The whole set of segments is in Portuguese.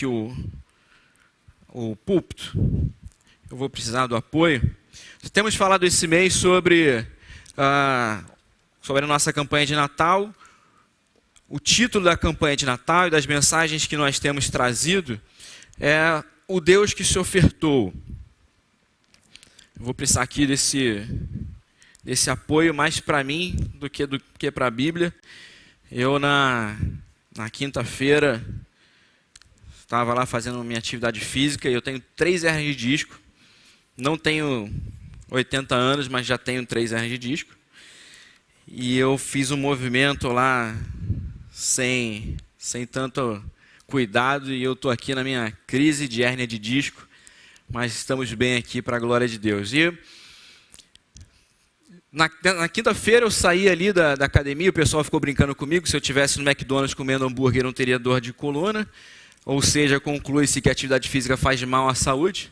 aqui o púlpito. Eu vou precisar do apoio. Temos falado esse mês sobre a nossa campanha de Natal. O título da campanha de Natal e das mensagens que nós temos trazido é o Deus que se ofertou. Eu vou precisar aqui desse apoio mais para mim do que para a Bíblia. Eu, na quinta-feira, estava lá fazendo minha atividade física e eu tenho 3 hernias de disco. Não tenho 80 anos, mas já tenho 3 hernias de disco. E eu fiz um movimento lá sem tanto cuidado e eu estou aqui na minha crise de hérnia de disco, mas estamos bem aqui para a glória de Deus. E na quinta-feira eu saí ali da academia, o pessoal ficou brincando comigo, se eu estivesse no McDonald's comendo hambúrguer eu não teria dor de coluna, ou seja, conclui-se que a atividade física faz mal à saúde.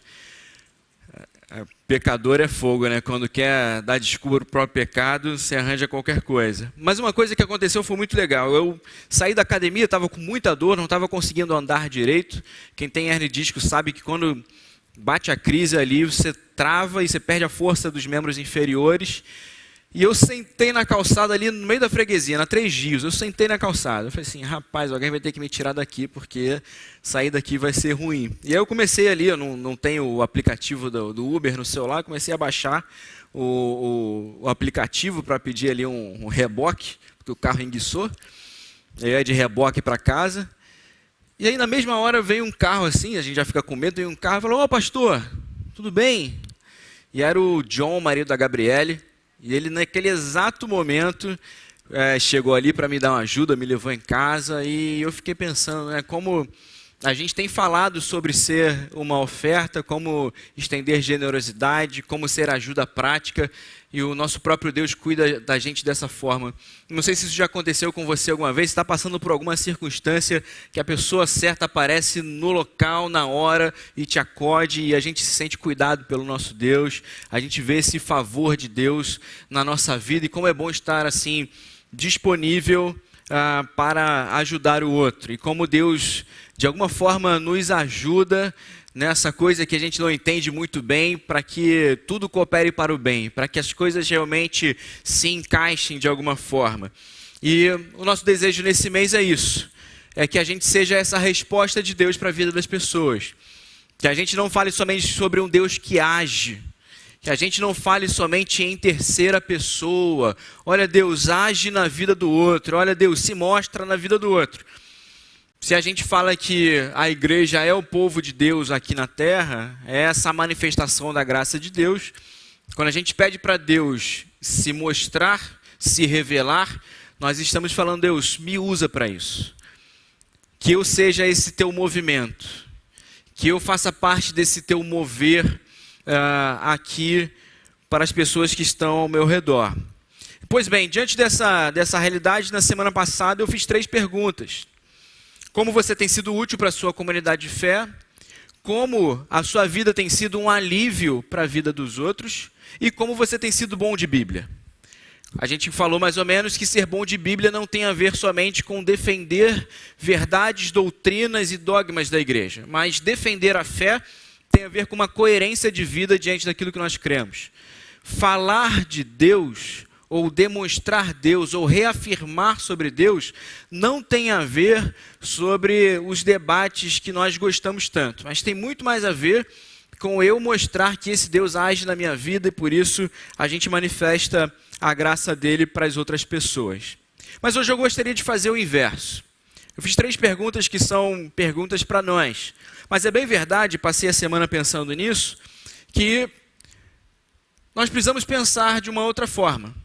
Pecador é fogo, né? Quando quer dar desculpa para o próprio pecado, você arranja qualquer coisa. Mas uma coisa que aconteceu foi muito legal. Eu saí da academia, estava com muita dor, não estava conseguindo andar direito. Quem tem hernia de disco sabe que quando bate a crise ali, você trava e você perde a força dos membros inferiores. E eu sentei na calçada ali no meio da freguesia, na 3 Rios. Eu sentei na calçada. Eu falei assim, rapaz, alguém vai ter que me tirar daqui, porque sair daqui vai ser ruim. E aí eu comecei ali, eu não tenho o aplicativo do Uber no celular, comecei a baixar o aplicativo para pedir ali um reboque, porque o carro enguiçou. Eu ia de reboque para casa. E aí na mesma hora veio um carro assim, a gente já fica com medo, veio um carro e falou, ô pastor, tudo bem? E era o John, marido da Gabriele. E ele, naquele exato momento, chegou ali para me dar uma ajuda, me levou em casa. E eu fiquei pensando, né, como a gente tem falado sobre ser uma oferta, como estender generosidade, como ser ajuda prática. E o nosso próprio Deus cuida da gente dessa forma. Não sei se isso já aconteceu com você alguma vez. Você está passando por alguma circunstância que a pessoa certa aparece no local, na hora, e te acode, e a gente se sente cuidado pelo nosso Deus. A gente vê esse favor de Deus na nossa vida, e como é bom estar assim, disponível para ajudar o outro. E como Deus, de alguma forma, nos ajuda nessa coisa que a gente não entende muito bem, para que tudo coopere para o bem, para que as coisas realmente se encaixem de alguma forma. E o nosso desejo nesse mês é isso, é que a gente seja essa resposta de Deus para a vida das pessoas. Que a gente não fale somente sobre um Deus que age, que a gente não fale somente em terceira pessoa. Olha, Deus age na vida do outro, olha, Deus se mostra na vida do outro. Se a gente fala que a igreja é o povo de Deus aqui na terra, é essa manifestação da graça de Deus. Quando a gente pede para Deus se mostrar, se revelar, nós estamos falando, Deus, me usa para isso. Que eu seja esse teu movimento, que eu faça parte desse teu mover aqui para as pessoas que estão ao meu redor. Pois bem, diante dessa realidade, na semana passada eu fiz 3 perguntas. Como você tem sido útil para a sua comunidade de fé, como a sua vida tem sido um alívio para a vida dos outros e como você tem sido bom de Bíblia. A gente falou mais ou menos que ser bom de Bíblia não tem a ver somente com defender verdades, doutrinas e dogmas da igreja, mas defender a fé tem a ver com uma coerência de vida diante daquilo que nós cremos. Falar de Deus, ou demonstrar Deus, ou reafirmar sobre Deus, não tem a ver sobre os debates que nós gostamos tanto, mas tem muito mais a ver com eu mostrar que esse Deus age na minha vida e por isso a gente manifesta a graça dele para as outras pessoas. Mas hoje eu gostaria de fazer o inverso. Eu fiz 3 perguntas que são perguntas para nós, mas é bem verdade, passei a semana pensando nisso, que nós precisamos pensar de uma outra forma.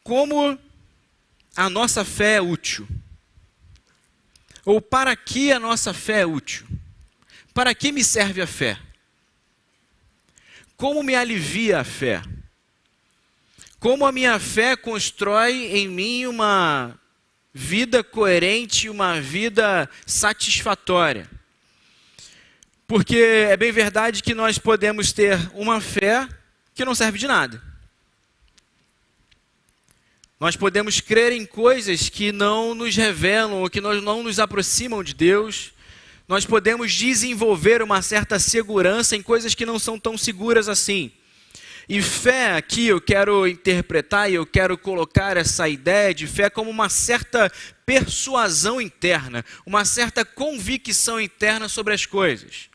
Como a nossa fé é útil? Ou para que a nossa fé é útil? Para que me serve a fé? Como me alivia a fé? Como a minha fé constrói em mim uma vida coerente, uma vida satisfatória? Porque é bem verdade que nós podemos ter uma fé que não serve de nada. Nós podemos crer em coisas que não nos revelam ou que não nos aproximam de Deus. Nós podemos desenvolver uma certa segurança em coisas que não são tão seguras assim. E fé aqui eu quero interpretar e eu quero colocar essa ideia de fé como uma certa persuasão interna, uma certa convicção interna sobre as coisas.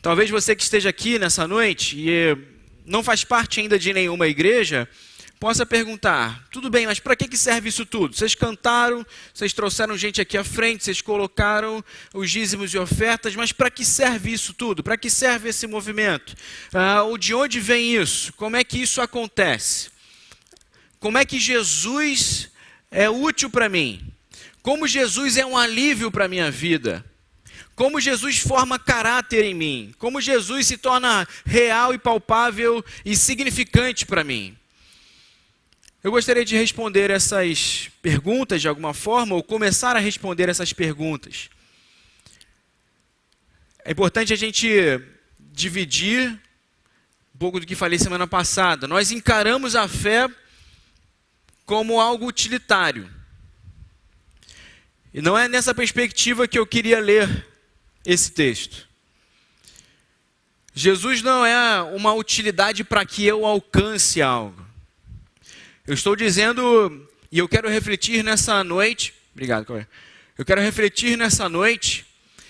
Talvez você que esteja aqui nessa noite e não faz parte ainda de nenhuma igreja, possa perguntar, tudo bem, mas para que serve isso tudo? Vocês cantaram, vocês trouxeram gente aqui à frente, vocês colocaram os dízimos e ofertas, mas para que serve isso tudo? Para que serve esse movimento? Ou de onde vem isso? Como é que isso acontece? Como é que Jesus é útil para mim? Como Jesus é um alívio para a minha vida? Como Jesus forma caráter em mim? Como Jesus se torna real e palpável e significante para mim? Eu gostaria de responder essas perguntas de alguma forma, ou começar a responder essas perguntas. É importante a gente dividir um pouco do que falei semana passada. Nós encaramos a fé como algo utilitário. E não é nessa perspectiva que eu queria ler esse texto. Jesus não é uma utilidade para que eu alcance algo. Eu estou dizendo, e eu quero refletir nessa noite, obrigado, Cauê. Eu quero refletir nessa noite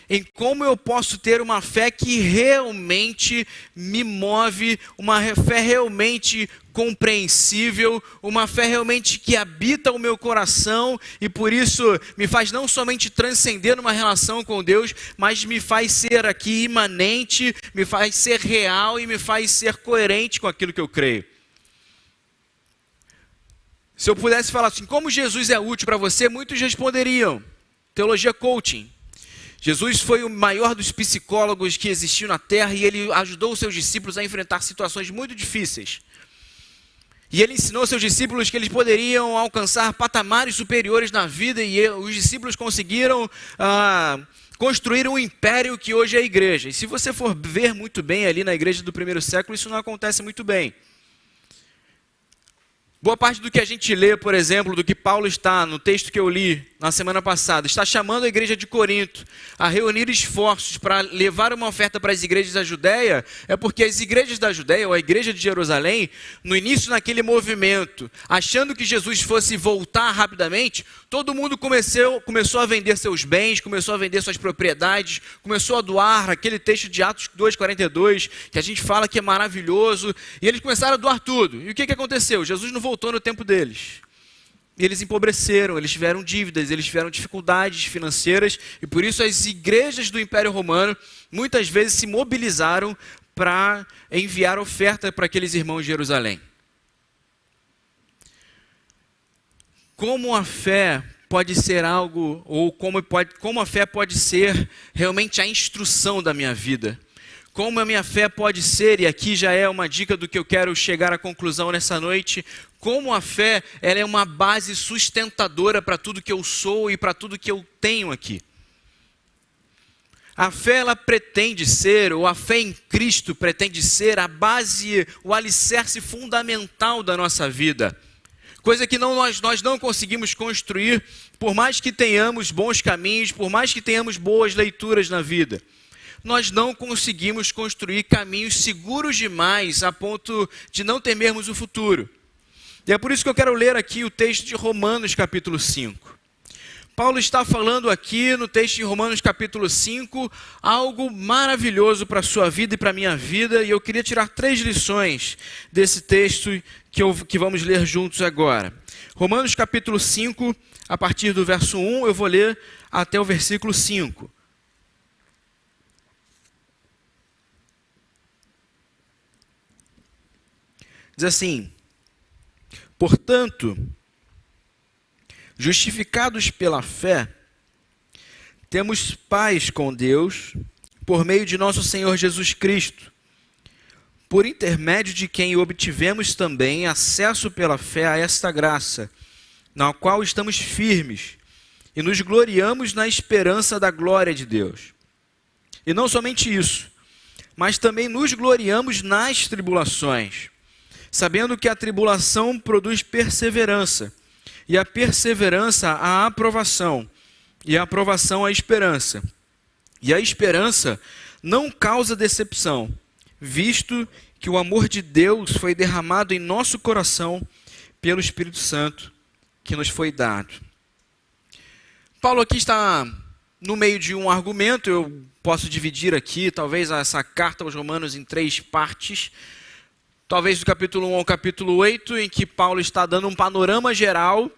em como eu posso ter uma fé que realmente me move, uma fé realmente compreensível, uma fé realmente que habita o meu coração e por isso me faz não somente transcender numa relação com Deus, mas me faz ser aqui imanente, me faz ser real e me faz ser coerente com aquilo que eu creio. Se eu pudesse falar assim, como Jesus é útil para você, muitos responderiam, teologia coaching. Jesus foi o maior dos psicólogos que existiu na Terra e ele ajudou os seus discípulos a enfrentar situações muito difíceis. E ele ensinou seus discípulos que eles poderiam alcançar patamares superiores na vida e os discípulos conseguiram construir um império que hoje é a igreja. E se você for ver muito bem ali na igreja do primeiro século, isso não acontece muito bem. Boa parte do que a gente lê, por exemplo, do que Paulo está, no texto que eu li na semana passada, está chamando a igreja de Corinto a reunir esforços para levar uma oferta para as igrejas da Judéia, é porque as igrejas da Judéia, ou a igreja de Jerusalém, no início naquele movimento, achando que Jesus fosse voltar rapidamente, todo mundo começou a vender seus bens, começou a vender suas propriedades, começou a doar, aquele texto de Atos 2,42, que a gente fala que é maravilhoso, e eles começaram a doar tudo. E o que aconteceu? Jesus não voltou no tempo deles. Eles empobreceram, eles tiveram dívidas, eles tiveram dificuldades financeiras e por isso as igrejas do Império Romano muitas vezes se mobilizaram para enviar oferta para aqueles irmãos de Jerusalém. Como a fé pode ser algo, ou como a fé pode ser realmente a instrução da minha vida? Como a minha fé pode ser, e aqui já é uma dica do que eu quero chegar à conclusão nessa noite, como a fé ela é uma base sustentadora para tudo que eu sou e para tudo que eu tenho aqui. A fé ela pretende ser, ou a fé em Cristo pretende ser a base, o alicerce fundamental da nossa vida. Coisa que nós não conseguimos construir, por mais que tenhamos bons caminhos, por mais que tenhamos boas leituras na vida. Nós não conseguimos construir caminhos seguros demais a ponto de não temermos o futuro. E é por isso que eu quero ler aqui o texto de Romanos capítulo 5. Paulo está falando aqui no texto de Romanos capítulo 5 algo maravilhoso para a sua vida e para a minha vida, e eu queria tirar 3 lições desse texto que vamos ler juntos agora. Romanos capítulo 5, a partir do verso 1, eu vou ler até o versículo 5. Diz assim: portanto, justificados pela fé, temos paz com Deus por meio de nosso Senhor Jesus Cristo, por intermédio de quem obtivemos também acesso pela fé a esta graça, na qual estamos firmes e nos gloriamos na esperança da glória de Deus. E não somente isso, mas também nos gloriamos nas tribulações, sabendo que a tribulação produz perseverança, e a perseverança a aprovação, e a aprovação a esperança. E a esperança não causa decepção, visto que o amor de Deus foi derramado em nosso coração pelo Espírito Santo que nos foi dado. Paulo aqui está no meio de um argumento. Eu posso dividir aqui, talvez, essa carta aos Romanos em 3 partes. Talvez do capítulo 1 ao capítulo 8, em que Paulo está dando um panorama geral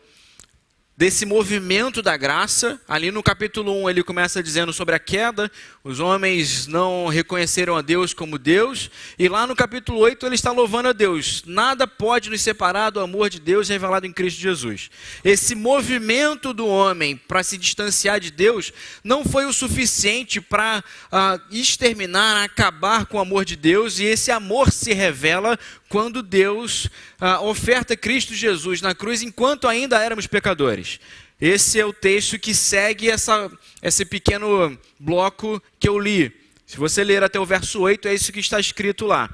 desse movimento da graça. Ali no capítulo 1 ele começa dizendo sobre a queda, os homens não reconheceram a Deus como Deus, e lá no capítulo 8 ele está louvando a Deus. Nada pode nos separar do amor de Deus revelado em Cristo Jesus. Esse movimento do homem para se distanciar de Deus não foi o suficiente para exterminar, acabar com o amor de Deus, e esse amor se revela quando Deus oferta Cristo Jesus na cruz enquanto ainda éramos pecadores. Esse é o texto que segue esse pequeno bloco que eu li. Se você ler até o verso 8, é isso que está escrito lá.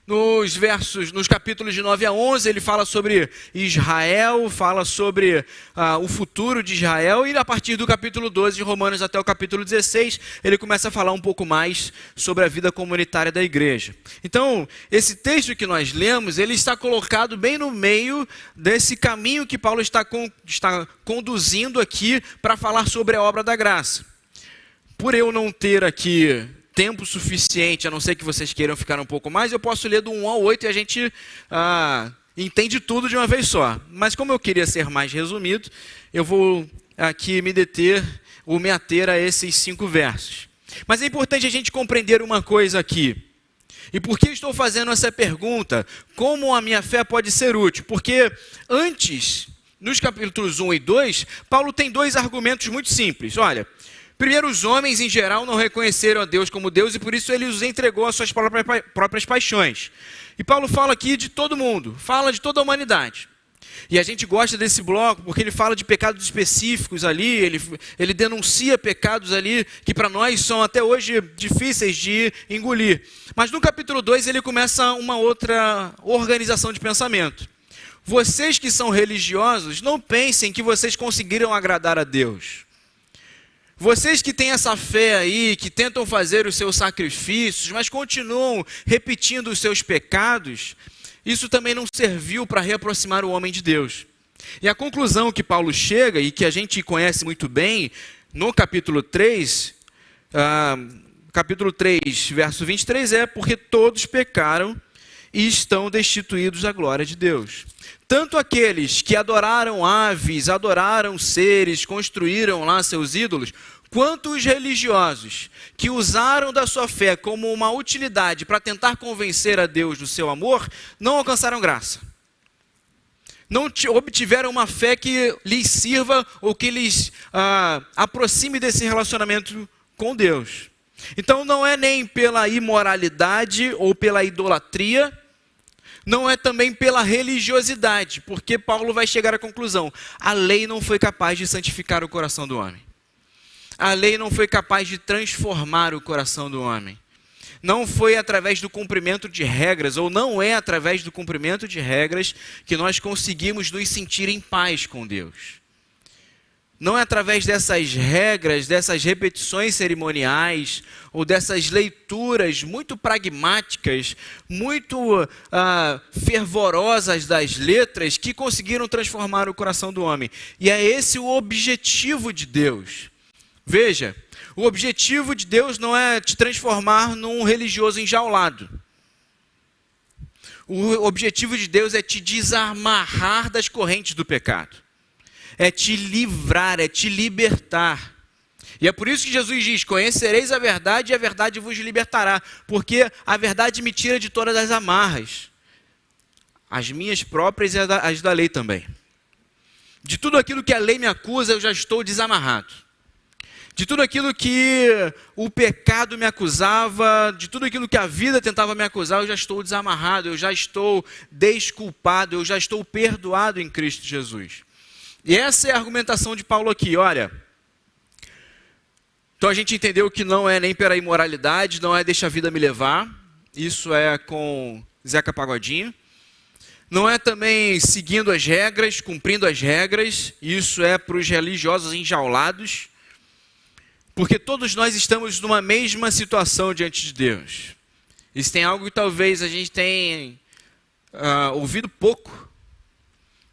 Nos capítulos de 9 a 11, ele fala sobre Israel, fala sobre o futuro de Israel, e a partir do capítulo 12 de Romanos até o capítulo 16, ele começa a falar um pouco mais sobre a vida comunitária da igreja. Então, esse texto que nós lemos, ele está colocado bem no meio desse caminho que Paulo está conduzindo aqui para falar sobre a obra da graça. Por eu não ter aqui tempo suficiente, a não ser que vocês queiram ficar um pouco mais, eu posso ler do 1 ao 8 e a gente entende tudo de uma vez só. Mas como eu queria ser mais resumido, eu vou aqui me ater a esses 5 versos. Mas é importante a gente compreender uma coisa aqui. E por que estou fazendo essa pergunta? Como a minha fé pode ser útil? Porque antes, nos capítulos 1 e 2, Paulo tem 2 argumentos muito simples. Olha, primeiro, os homens em geral não reconheceram a Deus como Deus e por isso ele os entregou às suas próprias paixões. E Paulo fala aqui de todo mundo, fala de toda a humanidade. E a gente gosta desse bloco porque ele fala de pecados específicos ali, ele denuncia pecados ali que para nós são até hoje difíceis de engolir. Mas no capítulo 2 ele começa uma outra organização de pensamento. Vocês que são religiosos, não pensem que vocês conseguiram agradar a Deus. Vocês que têm essa fé aí, que tentam fazer os seus sacrifícios, mas continuam repetindo os seus pecados, isso também não serviu para reaproximar o homem de Deus. E a conclusão que Paulo chega, e que a gente conhece muito bem, no capítulo 3, verso 23, é porque todos pecaram e estão destituídos da glória de Deus. Tanto aqueles que adoraram aves, adoraram seres, construíram lá seus ídolos, quanto os religiosos que usaram da sua fé como uma utilidade para tentar convencer a Deus do seu amor, não alcançaram graça. Não obtiveram uma fé que lhes sirva ou que lhes aproxime desse relacionamento com Deus. Então não é nem pela imoralidade ou pela idolatria, não é também pela religiosidade, porque Paulo vai chegar à conclusão: a lei não foi capaz de santificar o coração do homem. A lei não foi capaz de transformar o coração do homem. Não foi através do cumprimento de regras, ou não é através do cumprimento de regras que nós conseguimos nos sentir em paz com Deus. Não é através dessas regras, dessas repetições cerimoniais, ou dessas leituras muito pragmáticas, muito fervorosas das letras, que conseguiram transformar o coração do homem. E é esse o objetivo de Deus. Veja, o objetivo de Deus não é te transformar num religioso enjaulado. O objetivo de Deus é te desamarrar das correntes do pecado. É te livrar, é te libertar. E é por isso que Jesus diz: conhecereis a verdade e a verdade vos libertará. Porque a verdade me tira de todas as amarras. As minhas próprias e as da lei também. De tudo aquilo que a lei me acusa, eu já estou desamarrado. De tudo aquilo que o pecado me acusava, de tudo aquilo que a vida tentava me acusar, eu já estou desamarrado, eu já estou desculpado, eu já estou perdoado em Cristo Jesus. E essa é a argumentação de Paulo aqui, olha. Então a gente entendeu que não é nem pela imoralidade, não é deixa a vida me levar, isso é com Zeca Pagodinho. Não é também seguindo as regras, cumprindo as regras. Isso é para os religiosos enjaulados. Porque todos nós estamos numa mesma situação diante de Deus. Isso tem algo que talvez a gente tenha ouvido pouco.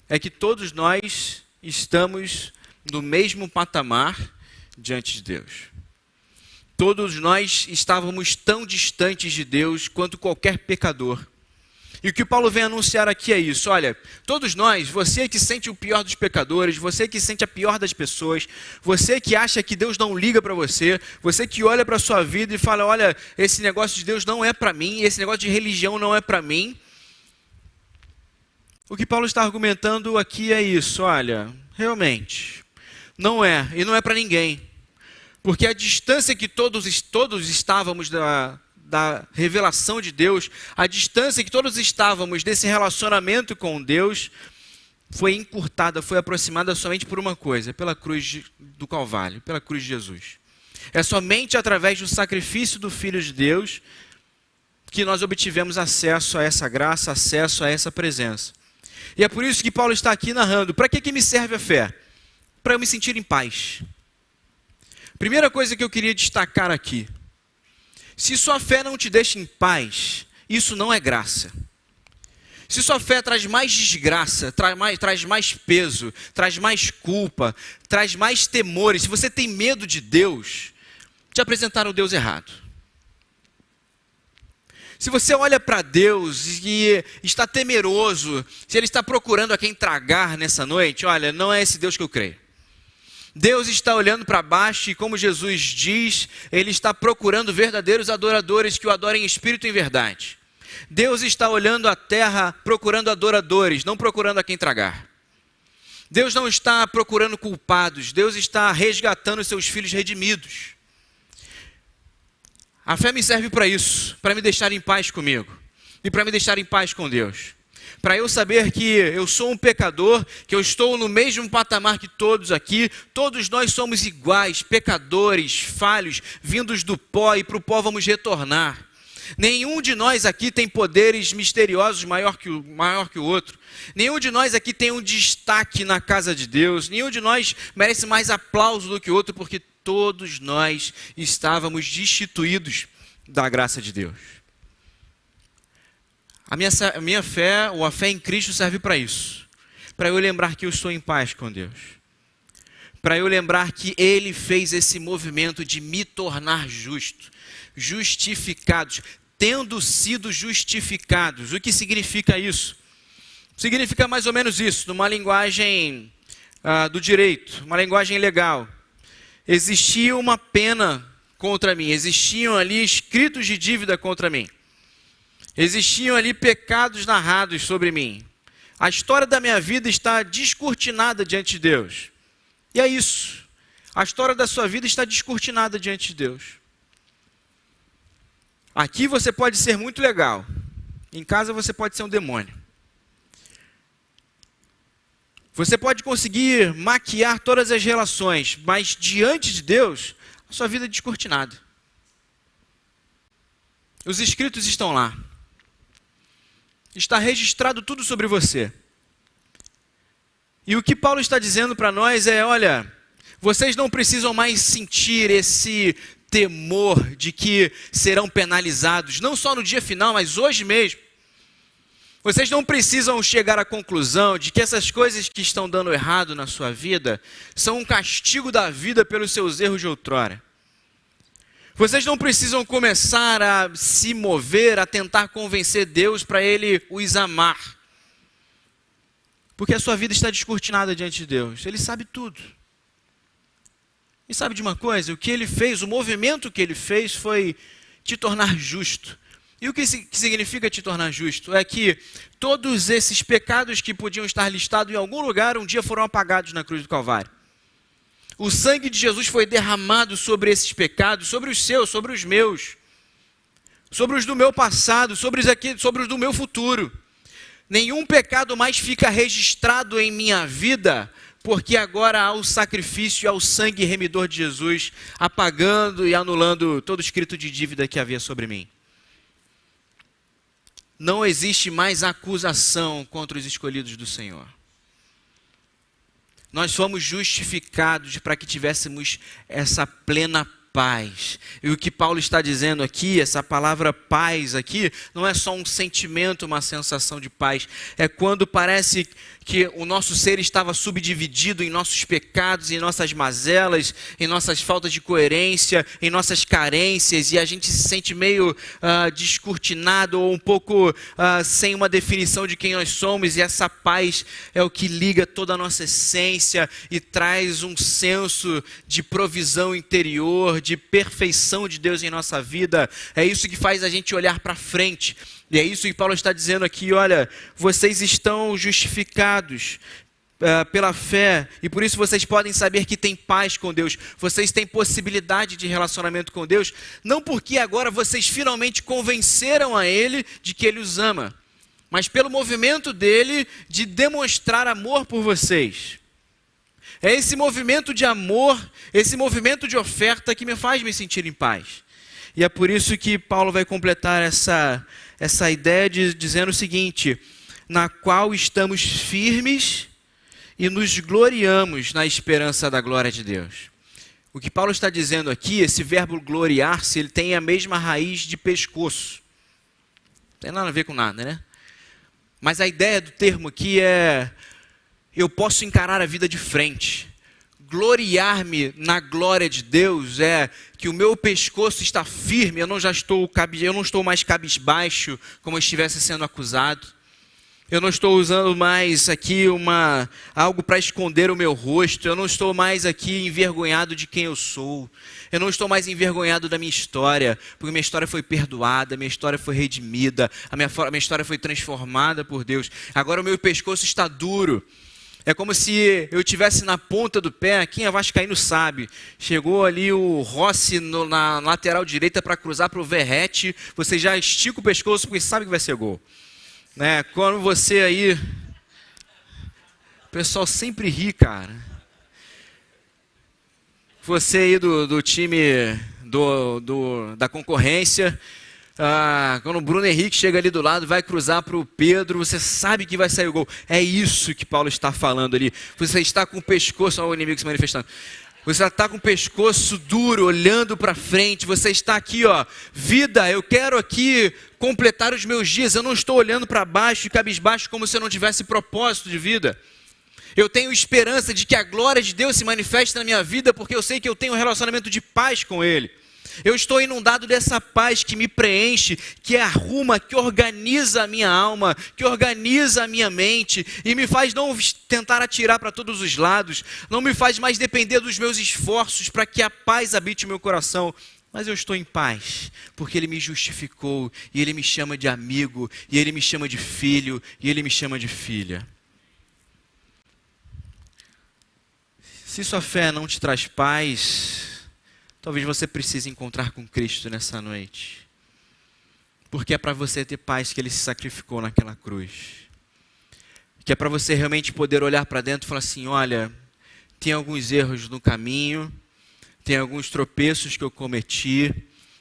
É que todos nós estamos no mesmo patamar diante de Deus. Todos nós estávamos tão distantes de Deus quanto qualquer pecador. E o que Paulo vem anunciar aqui é isso. Olha, todos nós, você que sente o pior dos pecadores, você que sente a pior das pessoas, você que acha que Deus não liga para você, você que olha para a sua vida e fala, olha, esse negócio de Deus não é para mim, esse negócio de religião não é para mim. O que Paulo está argumentando aqui é isso, olha, realmente, não é, e não é para ninguém. Porque a distância que todos estávamos da revelação de Deus, a distância que todos estávamos desse relacionamento com Deus, foi encurtada, foi aproximada somente por uma coisa, pela cruz do Calvário, pela cruz de Jesus. É somente através do sacrifício do Filho de Deus que nós obtivemos acesso a essa graça, acesso a essa presença. E é por isso que Paulo está aqui narrando. Para que me serve a fé? Para eu me sentir em paz. Primeira coisa que eu queria destacar aqui. Se sua fé não te deixa em paz, isso não é graça. Se sua fé traz mais desgraça, traz mais peso, traz mais culpa, traz mais temores, se você tem medo de Deus, te apresentaram o Deus errado. Se você olha para Deus e está temeroso, se Ele está procurando a quem tragar nessa noite, olha, não é esse Deus que eu creio. Deus está olhando para baixo e, como Jesus diz, Ele está procurando verdadeiros adoradores que o adorem em espírito e em verdade. Deus está olhando a terra procurando adoradores, não procurando a quem tragar. Deus não está procurando culpados, Deus está resgatando os seus filhos redimidos. A fé me serve para isso, para me deixar em paz comigo e para me deixar em paz com Deus. Para eu saber que eu sou um pecador, que eu estou no mesmo patamar que todos aqui, todos nós somos iguais, pecadores, falhos, vindos do pó e para o pó vamos retornar. Nenhum de nós aqui tem poderes misteriosos maior que o outro. Nenhum de nós aqui tem um destaque na casa de Deus. Nenhum de nós merece mais aplauso do que o outro, porque todos nós estávamos destituídos da graça de Deus. A minha fé, ou a fé em Cristo, serve para isso. Para eu lembrar que eu estou em paz com Deus. Para eu lembrar que Ele fez esse movimento de me tornar justo. Justificados. Tendo sido justificados. O que significa isso? Significa mais ou menos isso, numa linguagem do direito, uma linguagem legal. Existia uma pena contra mim. Existiam ali escritos de dívida contra mim. Existiam ali pecados narrados sobre mim. A história da minha vida está descortinada diante de Deus. E é isso. A história da sua vida está descortinada diante de Deus. Aqui você pode ser muito legal. Em casa você pode ser um demônio. Você pode conseguir maquiar todas as relações, mas diante de Deus, a sua vida é descortinada. Os escritos estão lá. Está registrado tudo sobre você. E o que Paulo está dizendo para nós é, olha, vocês não precisam mais sentir esse temor de que serão penalizados, não só no dia final, mas hoje mesmo. Vocês não precisam chegar à conclusão de que essas coisas que estão dando errado na sua vida são um castigo da vida pelos seus erros de outrora. Vocês não precisam começar a se mover, a tentar convencer Deus para Ele os amar. Porque a sua vida está descortinada diante de Deus. Ele sabe tudo. E sabe de uma coisa? O que Ele fez, o movimento que Ele fez foi te tornar justo. E o que significa te tornar justo? É que todos esses pecados que podiam estar listados em algum lugar, um dia foram apagados na cruz do Calvário. O sangue de Jesus foi derramado sobre esses pecados, sobre os seus, sobre os meus, sobre os do meu passado, sobre os do meu futuro. Nenhum pecado mais fica registrado em minha vida, porque agora há o sacrifício e há o sangue remidor de Jesus, apagando e anulando todo escrito de dívida que havia sobre mim. não existe mais acusação contra os escolhidos do Senhor. Nós fomos justificados para que tivéssemos essa plena paz. E o que Paulo está dizendo aqui, essa palavra paz aqui, não é só um sentimento, uma sensação de paz. É quando parece que o nosso ser estava subdividido em nossos pecados, em nossas mazelas, em nossas faltas de coerência, em nossas carências, e a gente se sente meio descortinado ou um pouco sem uma definição de quem nós somos, e essa paz é o que liga toda a nossa essência e traz um senso de provisão interior, de perfeição de Deus em nossa vida. É isso que faz a gente olhar para frente. E é isso que Paulo está dizendo aqui, olha, vocês estão justificados pela fé, e por isso vocês podem saber que têm paz com Deus, vocês têm possibilidade de relacionamento com Deus, não porque agora vocês finalmente convenceram a Ele de que Ele os ama, mas pelo movimento dele de demonstrar amor por vocês. É esse movimento de amor, esse movimento de oferta que me faz me sentir em paz. E é por isso que Paulo vai completar essa ideia dizendo o seguinte: na qual estamos firmes e nos gloriamos na esperança da glória de Deus. O que Paulo está dizendo aqui, esse verbo gloriar-se, ele tem a mesma raiz de pescoço. Não tem nada a ver com nada, né? Mas a ideia do termo aqui é: eu posso encarar a vida de frente. Gloriar-me na glória de Deus é que o meu pescoço está firme, eu não estou mais cabisbaixo como eu estivesse sendo acusado. Eu não estou usando mais aqui algo para esconder o meu rosto. Eu não estou mais aqui envergonhado de quem eu sou. Eu não estou mais envergonhado da minha história, porque minha história foi perdoada, minha história foi redimida, a minha história foi transformada por Deus. Agora o meu pescoço está duro. É como se eu estivesse na ponta do pé. Quem é vascaíno sabe. Chegou ali o Rossi na lateral direita para cruzar para o Verrete. Você já estica o pescoço porque sabe que vai ser gol. Né? Quando você aí... O pessoal sempre ri, cara. Você aí do time da concorrência... quando o Bruno Henrique chega ali do lado, vai cruzar para o Pedro, você sabe que vai sair o gol. É isso que Paulo está falando ali. Você está com o pescoço, olha o inimigo se manifestando. Você está com o pescoço duro, olhando para frente. Você está aqui, ó, vida, eu quero aqui completar os meus dias. Eu não estou olhando para baixo e cabisbaixo como se eu não tivesse propósito de vida. Eu tenho esperança de que a glória de Deus se manifeste na minha vida, porque eu sei que eu tenho um relacionamento de paz com Ele. Eu estou inundado dessa paz que me preenche, que arruma, que organiza a minha alma, que organiza a minha mente e me faz não tentar atirar para todos os lados, não me faz mais depender dos meus esforços para que a paz habite o meu coração. Mas eu estou em paz, porque Ele me justificou e Ele me chama de amigo, e Ele me chama de filho, e Ele me chama de filha. Se sua fé não te traz paz, talvez você precise encontrar com Cristo nessa noite. Porque é para você ter paz que Ele se sacrificou naquela cruz. Que é para você realmente poder olhar para dentro e falar assim: olha, tem alguns erros no caminho, tem alguns tropeços que eu cometi,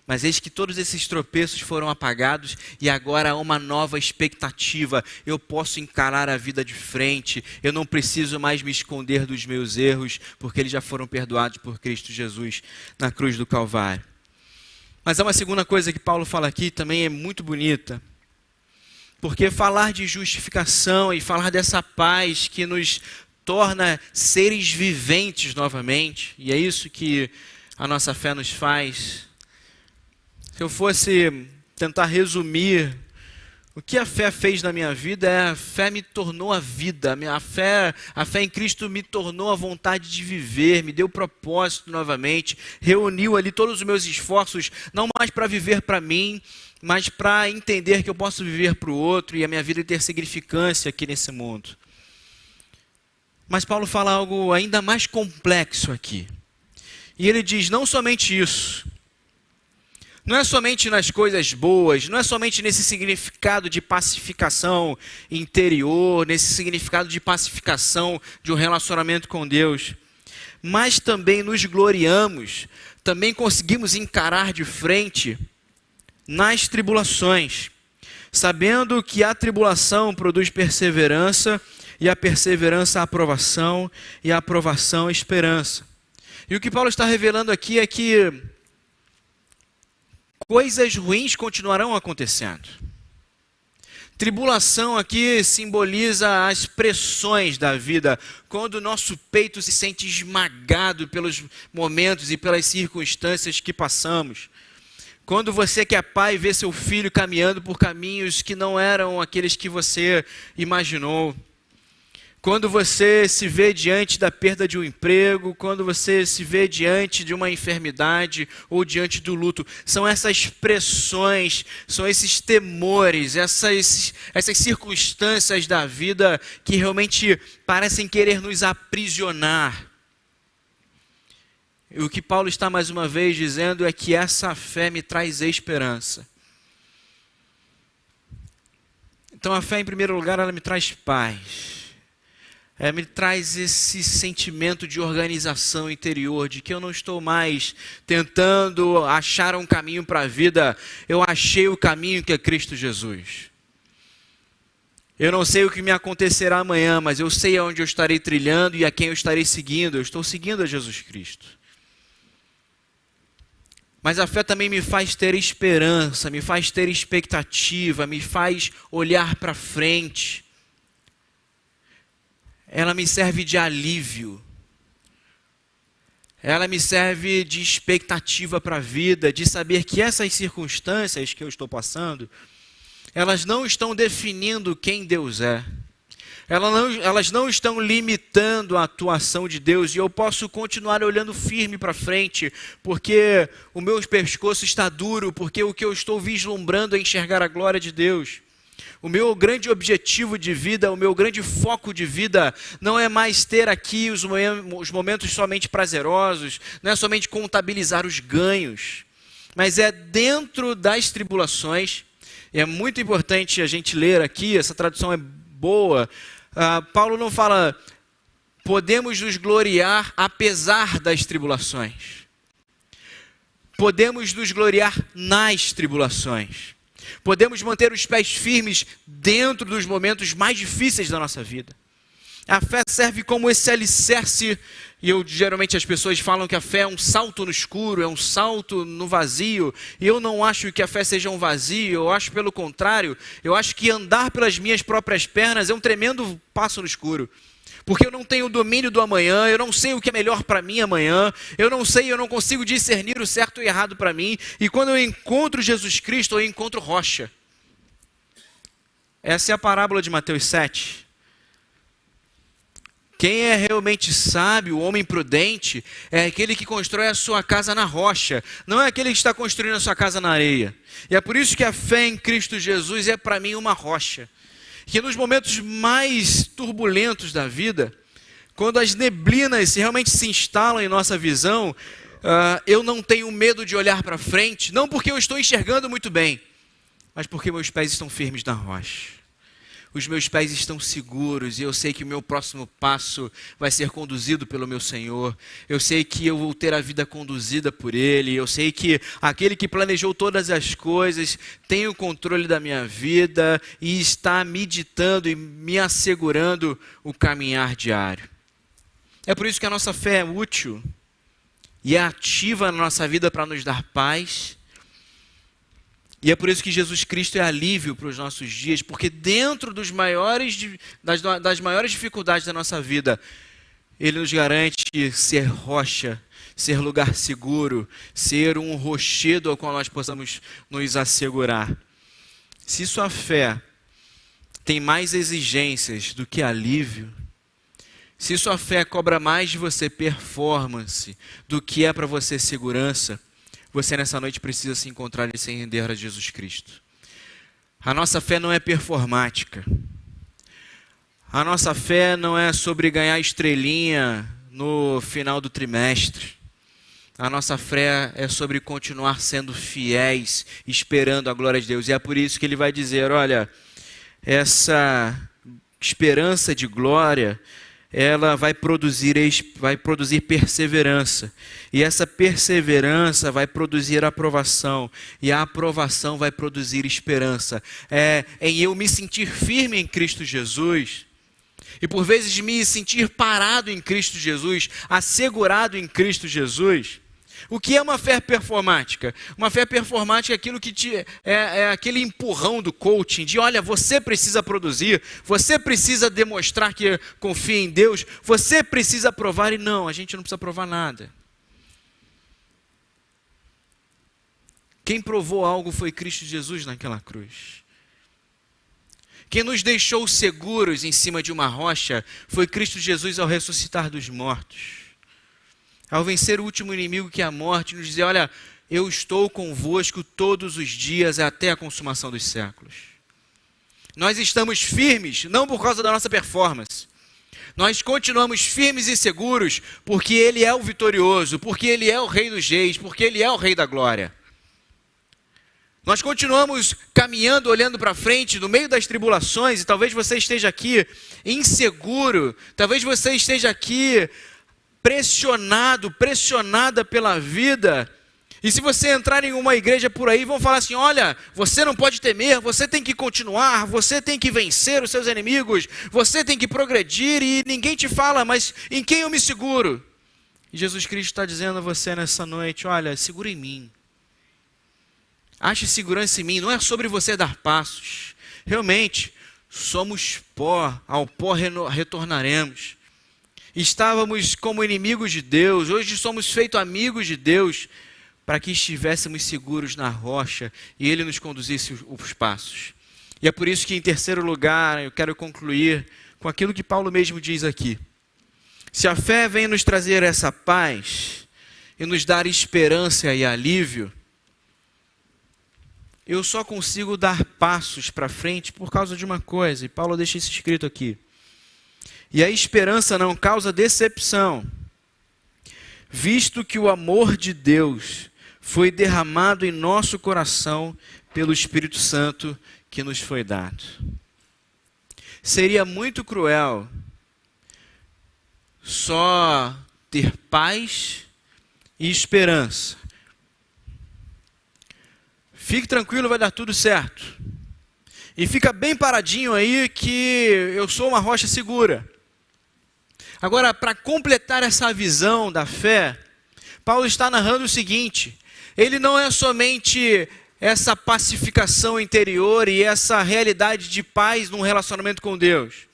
mas eis que todos esses tropeços foram apagados e agora há uma nova expectativa. Eu posso encarar a vida de frente, eu não preciso mais me esconder dos meus erros, porque eles já foram perdoados por Cristo Jesus na cruz do Calvário. Mas há uma segunda coisa que Paulo fala aqui, também é muito bonita, porque falar de justificação e falar dessa paz que nos torna seres viventes novamente, e é isso que a nossa fé nos faz. Se eu fosse tentar resumir o que a fé fez na minha vida, a fé me tornou a vida. A fé em Cristo me tornou a vontade de viver, me deu propósito novamente, reuniu ali todos os meus esforços, não mais para viver para mim, mas para entender que eu posso viver para o outro e a minha vida ter significância aqui nesse mundo. Mas Paulo fala algo ainda mais complexo aqui. E ele diz, não somente isso. Não é somente nas coisas boas, não é somente nesse significado de pacificação interior, nesse significado de pacificação de um relacionamento com Deus, mas também nos gloriamos, também conseguimos encarar de frente nas tribulações. sabendo que a tribulação produz perseverança, e a perseverança a aprovação, e a aprovação a esperança. E o que Paulo está revelando aqui é que coisas ruins continuarão acontecendo. Tribulação aqui simboliza as pressões da vida, quando o nosso peito se sente esmagado pelos momentos e pelas circunstâncias que passamos. Quando você que é pai vê seu filho caminhando por caminhos que não eram aqueles que você imaginou. Quando você se vê diante da perda de um emprego, quando você se vê diante de uma enfermidade ou diante do luto, são essas pressões, são esses temores, essas circunstâncias da vida que realmente parecem querer nos aprisionar. E o que Paulo está mais uma vez dizendo é que essa fé me traz esperança. Então a fé, em primeiro lugar, ela me traz paz. Me traz esse sentimento de organização interior, de que eu não estou mais tentando achar um caminho para a vida, eu achei o caminho que é Cristo Jesus. Eu não sei o que me acontecerá amanhã, mas eu sei aonde eu estarei trilhando e a quem eu estarei seguindo, eu estou seguindo a Jesus Cristo. Mas a fé também me faz ter esperança, me faz ter expectativa, me faz olhar para frente. Ela me serve de alívio. Ela me serve de expectativa para a vida, de saber que essas circunstâncias que eu estou passando, elas não estão definindo quem Deus é. Elas não estão limitando a atuação de Deus, e eu posso continuar olhando firme para frente, porque o meu pescoço está duro, porque o que eu estou vislumbrando é enxergar a glória de Deus. O meu grande objetivo de vida, o meu grande foco de vida, não é mais ter aqui os momentos somente prazerosos, não é somente contabilizar os ganhos, mas é dentro das tribulações. E é muito importante a gente ler aqui, essa tradução é boa. Paulo não fala, podemos nos gloriar apesar das tribulações. Podemos nos gloriar nas tribulações. Podemos manter os pés firmes dentro dos momentos mais difíceis da nossa vida. A fé serve como esse alicerce, e geralmente as pessoas falam que a fé é um salto no escuro, é um salto no vazio, e eu não acho que a fé seja um vazio, eu acho pelo contrário, eu acho que andar pelas minhas próprias pernas é um tremendo passo no escuro. Porque eu não tenho o domínio do amanhã, eu não sei o que é melhor para mim amanhã, eu não consigo discernir o certo e o errado para mim, e quando eu encontro Jesus Cristo, eu encontro rocha. Essa é a parábola de Mateus 7. Quem é realmente sábio, o homem prudente, é aquele que constrói a sua casa na rocha, não é aquele que está construindo a sua casa na areia. E é por isso que a fé em Cristo Jesus é para mim uma rocha. Que nos momentos mais turbulentos da vida, quando as neblinas realmente se instalam em nossa visão, eu não tenho medo de olhar para frente, não porque eu estou enxergando muito bem, mas porque meus pés estão firmes na rocha. Os meus pés estão seguros e eu sei que o meu próximo passo vai ser conduzido pelo meu Senhor. Eu sei que eu vou ter a vida conduzida por Ele. Eu sei que aquele que planejou todas as coisas tem o controle da minha vida e está me ditando e me assegurando o caminhar diário. É por isso que a nossa fé é útil e é ativa na nossa vida para nos dar paz. E é por isso que Jesus Cristo é alívio para os nossos dias, porque dentro das maiores dificuldades da nossa vida, Ele nos garante ser rocha, ser lugar seguro, ser um rochedo ao qual nós possamos nos assegurar. Se sua fé tem mais exigências do que alívio, se sua fé cobra mais de você performance do que é para você segurança, você nessa noite precisa se encontrar e se render a Jesus Cristo. A nossa fé não é performática. A nossa fé não é sobre ganhar estrelinha no final do trimestre. A nossa fé é sobre continuar sendo fiéis, esperando a glória de Deus. E é por isso que ele vai dizer, olha, essa esperança de glória, ela vai produzir perseverança. E essa perseverança vai produzir aprovação. E a aprovação vai produzir esperança. Em eu me sentir firme em Cristo Jesus, e por vezes me sentir parado em Cristo Jesus, assegurado em Cristo Jesus. O que é uma fé performática? Uma fé performática é aquilo que é aquele empurrão do coaching, de olha, você precisa produzir, você precisa demonstrar que confia em Deus, você precisa provar, e não, a gente não precisa provar nada. Quem provou algo foi Cristo Jesus naquela cruz. Quem nos deixou seguros em cima de uma rocha foi Cristo Jesus ao ressuscitar dos mortos. Ao vencer o último inimigo que é a morte, nos dizer, olha, eu estou convosco todos os dias até a consumação dos séculos. Nós estamos firmes, não por causa da nossa performance. Nós continuamos firmes e seguros porque Ele é o vitorioso, porque Ele é o Rei dos Reis, porque Ele é o Rei da Glória. Nós continuamos caminhando, olhando para frente, no meio das tribulações, e talvez você esteja aqui inseguro, talvez você esteja aqui pressionada pela vida. E se você entrar em uma igreja por aí, vão falar assim, olha, você não pode temer, você tem que continuar, você tem que vencer os seus inimigos, você tem que progredir, e ninguém te fala, mas em quem eu me seguro? E Jesus Cristo está dizendo a você nessa noite, olha, segura em mim. Ache segurança em mim, não é sobre você dar passos. Realmente, somos pó, ao pó retornaremos. Estávamos como inimigos de Deus, hoje somos feitos amigos de Deus, para que estivéssemos seguros na rocha e Ele nos conduzisse os passos. E é por isso que, em terceiro lugar, eu quero concluir com aquilo que Paulo mesmo diz aqui. Se a fé vem nos trazer essa paz e nos dar esperança e alívio, eu só consigo dar passos para frente por causa de uma coisa, e Paulo deixa isso escrito aqui. E a esperança não causa decepção, visto que o amor de Deus foi derramado em nosso coração pelo Espírito Santo que nos foi dado. Seria muito cruel só ter paz e esperança. Fique tranquilo, vai dar tudo certo. E fica bem paradinho aí que eu sou uma rocha segura. Agora, para completar essa visão da fé, Paulo está narrando o seguinte: ele não é somente essa pacificação interior e essa realidade de paz num relacionamento com Deus.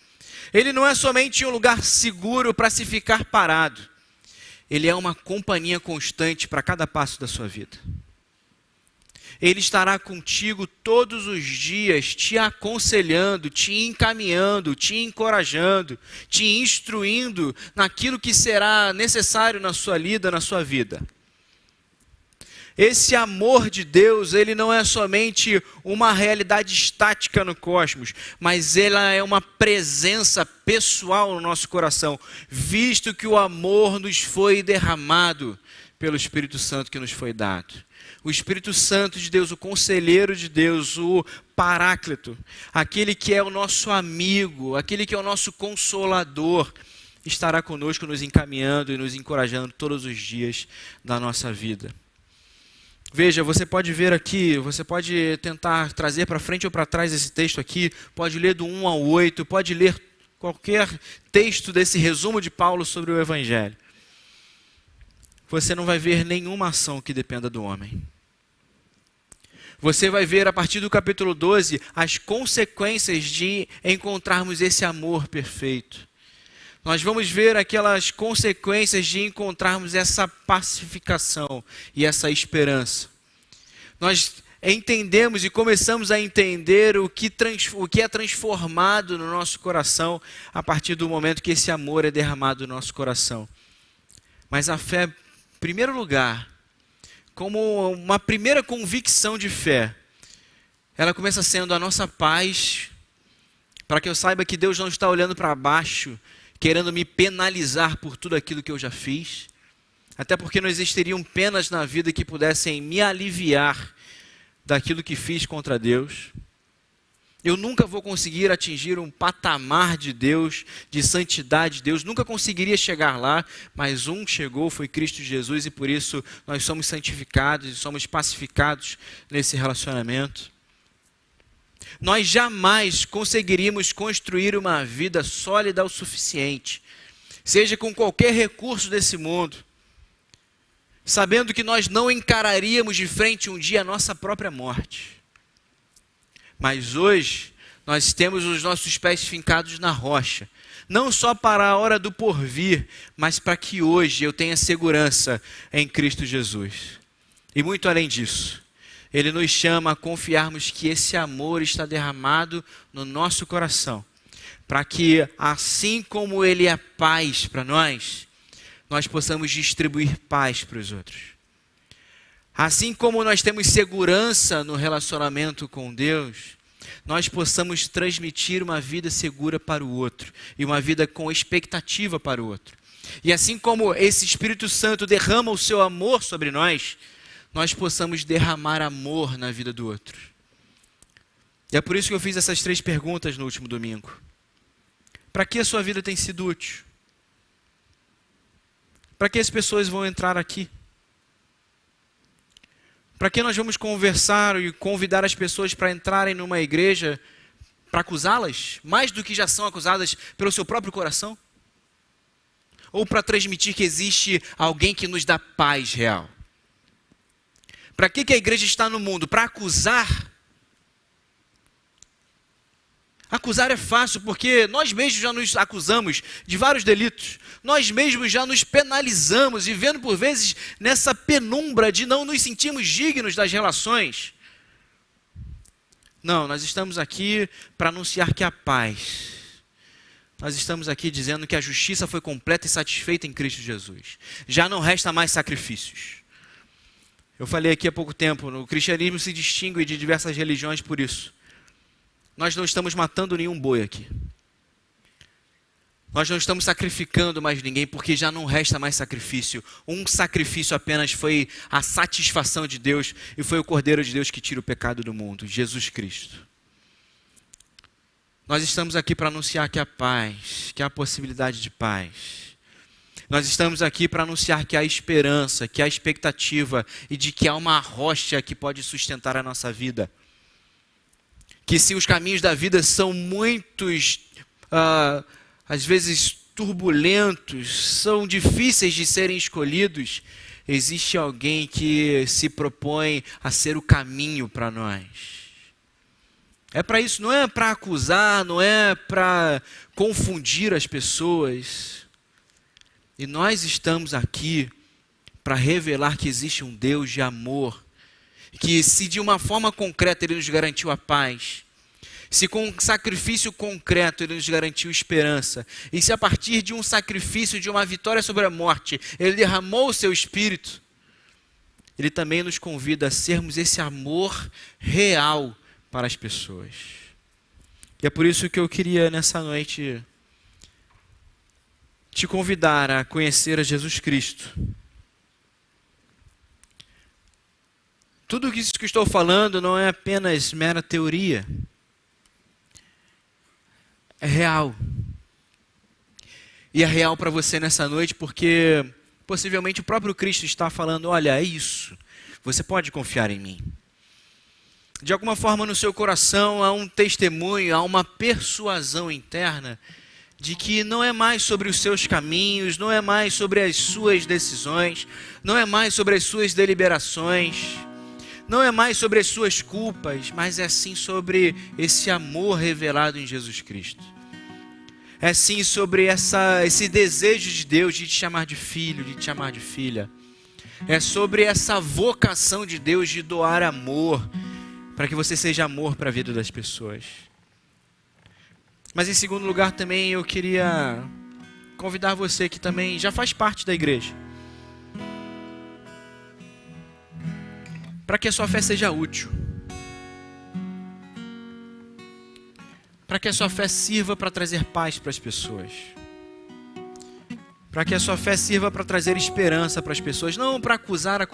Ele não é somente um lugar seguro para se ficar parado. Ele é uma companhia constante para cada passo da sua vida. Ele estará contigo todos os dias, te aconselhando, te encaminhando, te encorajando, te instruindo naquilo que será necessário na sua vida. Esse amor de Deus, ele não é somente uma realidade estática no cosmos, mas ela é uma presença pessoal no nosso coração, visto que o amor nos foi derramado pelo Espírito Santo que nos foi dado. O Espírito Santo de Deus, o Conselheiro de Deus, o Paráclito, aquele que é o nosso amigo, aquele que é o nosso Consolador, estará conosco nos encaminhando e nos encorajando todos os dias da nossa vida. Veja, você pode ver aqui, você pode tentar trazer para frente ou para trás esse texto aqui, pode ler do 1 ao 8, pode ler qualquer texto desse resumo de Paulo sobre o Evangelho. Você não vai ver nenhuma ação que dependa do homem. Você vai ver a partir do capítulo 12 as consequências de encontrarmos esse amor perfeito. Nós vamos ver aquelas consequências de encontrarmos essa pacificação e essa esperança. Nós entendemos e começamos a entender o que é transformado no nosso coração a partir do momento que esse amor é derramado no nosso coração. Mas a fé, em primeiro lugar, como uma primeira convicção de fé, ela começa sendo a nossa paz, para que eu saiba que Deus não está olhando para baixo, querendo me penalizar por tudo aquilo que eu já fiz, até porque não existiriam penas na vida que pudessem me aliviar daquilo que fiz contra Deus. Eu nunca vou conseguir atingir um patamar de Deus, de santidade de Deus, nunca conseguiria chegar lá, mas um chegou, foi Cristo Jesus, e por isso nós somos santificados e somos pacificados nesse relacionamento. Nós jamais conseguiríamos construir uma vida sólida o suficiente, seja com qualquer recurso desse mundo, sabendo que nós não encararíamos de frente um dia a nossa própria morte. Mas hoje, nós temos os nossos pés fincados na rocha, não só para a hora do porvir, mas para que hoje eu tenha segurança em Cristo Jesus. E muito além disso, Ele nos chama a confiarmos que esse amor está derramado no nosso coração, para que, assim como Ele é paz para nós possamos distribuir paz para os outros. Assim como nós temos segurança no relacionamento com Deus, nós possamos transmitir uma vida segura para o outro e uma vida com expectativa para o outro. E assim como esse Espírito Santo derrama o seu amor sobre nós possamos derramar amor na vida do outro. E é por isso que eu fiz essas 3 perguntas no último domingo. Para que a sua vida tem sido útil? Para que as pessoas vão entrar aqui? Para que nós vamos conversar e convidar as pessoas para entrarem numa igreja para acusá-las, mais do que já são acusadas pelo seu próprio coração? Ou para transmitir que existe alguém que nos dá paz real? Para que a igreja está no mundo? Para acusar? Acusar é fácil porque nós mesmos já nos acusamos de vários delitos. Nós mesmos já nos penalizamos, vivendo por vezes nessa penumbra de não nos sentirmos dignos das relações. Não, nós estamos aqui para anunciar que há paz. Nós estamos aqui dizendo que a justiça foi completa e satisfeita em Cristo Jesus. Já não resta mais sacrifícios. Eu falei aqui há pouco tempo, o cristianismo se distingue de diversas religiões por isso. Nós não estamos matando nenhum boi aqui. Nós não estamos sacrificando mais ninguém, porque já não resta mais sacrifício. Um sacrifício apenas foi a satisfação de Deus, e foi o Cordeiro de Deus que tira o pecado do mundo, Jesus Cristo. Nós estamos aqui para anunciar que há paz, que há possibilidade de paz. Nós estamos aqui para anunciar que há esperança, que há expectativa, e de que há uma rocha que pode sustentar a nossa vida. Que se os caminhos da vida são muitos, às vezes turbulentos, são difíceis de serem escolhidos, existe alguém que se propõe a ser o caminho para nós. É para isso, não é para acusar, não é para confundir as pessoas. E nós estamos aqui para revelar que existe um Deus de amor, que se de uma forma concreta Ele nos garantiu a paz, se com um sacrifício concreto Ele nos garantiu esperança, e se a partir de um sacrifício, de uma vitória sobre a morte, Ele derramou o seu Espírito, Ele também nos convida a sermos esse amor real para as pessoas. E é por isso que eu queria nessa noite te convidar a conhecer a Jesus Cristo. Tudo isso que estou falando não é apenas mera teoria. É real. E é real para você nessa noite porque possivelmente o próprio Cristo está falando, olha, é isso. Você pode confiar em mim. De alguma forma no seu coração há um testemunho, há uma persuasão interna de que não é mais sobre os seus caminhos, não é mais sobre as suas decisões, não é mais sobre as suas deliberações, não é mais sobre as suas culpas, mas é sim sobre esse amor revelado em Jesus Cristo. É sim sobre esse desejo de Deus de te chamar de filho, de te chamar de filha. É sobre essa vocação de Deus de doar amor, para que você seja amor para a vida das pessoas. Mas em segundo lugar também eu queria convidar você que também já faz parte da igreja, para que a sua fé seja útil, para que a sua fé sirva para trazer paz para as pessoas, para que a sua fé sirva para trazer esperança para as pessoas, não para acusar.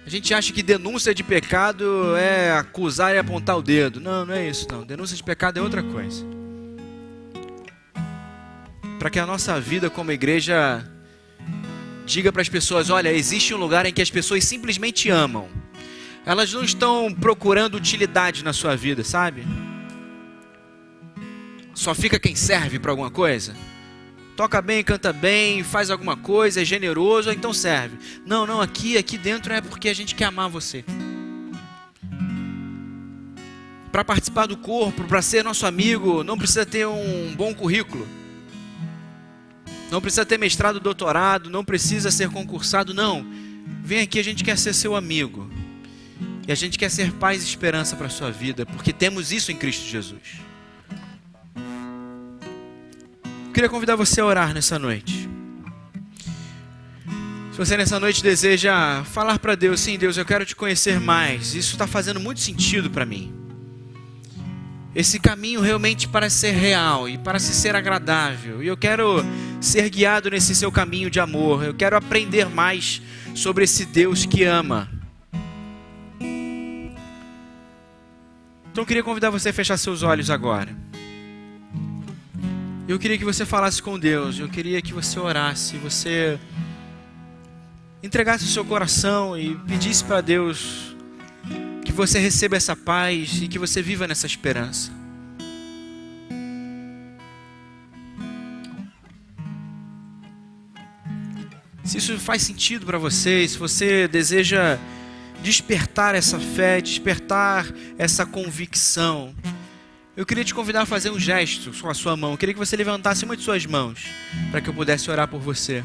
A gente acha que denúncia de pecado é acusar e apontar o dedo. Não, não é isso não. Denúncia de pecado é outra coisa. Para que a nossa vida como igreja diga para as pessoas, olha, existe um lugar em que as pessoas simplesmente amam. Elas não estão procurando utilidade na sua vida, sabe? Só fica quem serve para alguma coisa. Toca bem, canta bem, faz alguma coisa, é generoso, então serve. Não, não, aqui dentro é porque a gente quer amar você. Para participar do corpo, para ser nosso amigo, não precisa ter um bom currículo. Não precisa ter mestrado, doutorado, não precisa ser concursado, não. Vem aqui, a gente quer ser seu amigo. E a gente quer ser paz e esperança para a sua vida, porque temos isso em Cristo Jesus. Queria convidar você a orar nessa noite. Se você nessa noite deseja falar para Deus, sim, Deus, eu quero te conhecer mais. Isso está fazendo muito sentido para mim. Esse caminho realmente parece ser real e parece ser agradável. E eu quero ser guiado nesse seu caminho de amor. Eu quero aprender mais sobre esse Deus que ama. Então eu queria convidar você a fechar seus olhos agora. Eu queria que você falasse com Deus, eu queria que você orasse, você entregasse o seu coração e pedisse para Deus que você receba essa paz e que você viva nessa esperança. Se isso faz sentido para você, se você deseja despertar essa fé, despertar essa convicção, eu queria te convidar a fazer um gesto com a sua mão. Eu queria que você levantasse uma de suas mãos para que eu pudesse orar por você.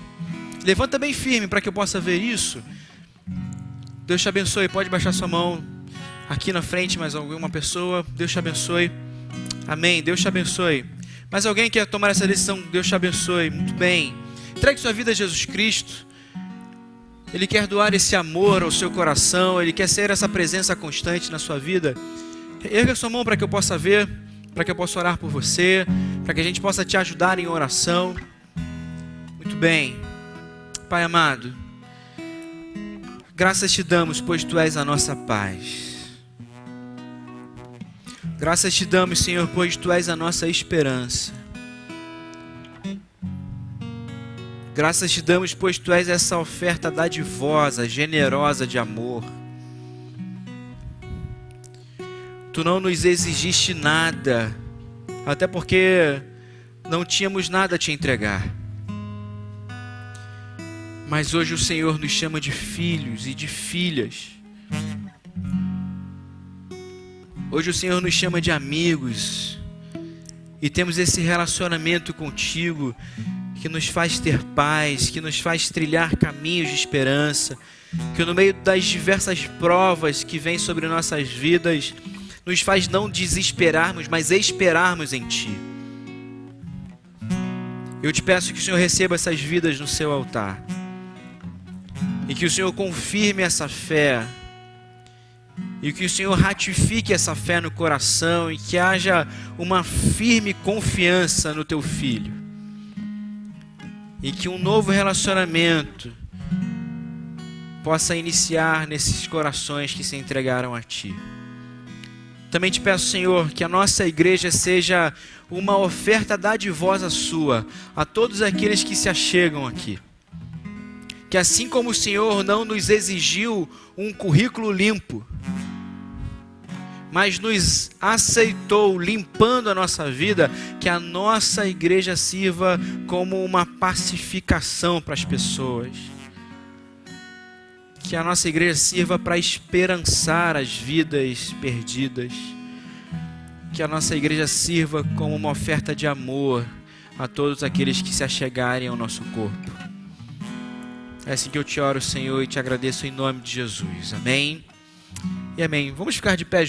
Levanta bem firme para que eu possa ver isso. Deus te abençoe. Pode baixar sua mão aqui na frente, mais alguma pessoa. Deus te abençoe. Amém. Deus te abençoe. Mais alguém quer tomar essa decisão? Deus te abençoe. Muito bem. Entregue sua vida a Jesus Cristo. Ele quer doar esse amor ao seu coração. Ele quer ser essa presença constante na sua vida. Erga sua mão para que eu possa ver, para que eu possa orar por você, para que a gente possa te ajudar em oração. Muito bem. Pai amado, graças te damos, pois Tu és a nossa paz. Graças te damos, Senhor, pois Tu és a nossa esperança. Graças te damos, pois Tu és essa oferta dadivosa, generosa de amor. Tu não nos exigiste nada, até porque não tínhamos nada a te entregar. Mas hoje o Senhor nos chama de filhos e de filhas. Hoje o Senhor nos chama de amigos. E temos esse relacionamento contigo que nos faz ter paz, que nos faz trilhar caminhos de esperança, que no meio das diversas provas que vêm sobre nossas vidas, nos faz não desesperarmos, mas esperarmos em Ti. Eu te peço que o Senhor receba essas vidas no seu altar. E que o Senhor confirme essa fé. E que o Senhor ratifique essa fé no coração. E que haja uma firme confiança no Teu Filho. E que um novo relacionamento possa iniciar nesses corações que se entregaram a Ti. Também te peço, Senhor, que a nossa igreja seja uma oferta dadivosa sua a todos aqueles que se achegam aqui. Que assim como o Senhor não nos exigiu um currículo limpo, mas nos aceitou limpando a nossa vida, que a nossa igreja sirva como uma pacificação para as pessoas. Que a nossa igreja sirva para esperançar as vidas perdidas. Que a nossa igreja sirva como uma oferta de amor a todos aqueles que se achegarem ao nosso corpo. É assim que eu te oro, Senhor, e te agradeço em nome de Jesus. Amém e amém. Vamos ficar de pé juntos.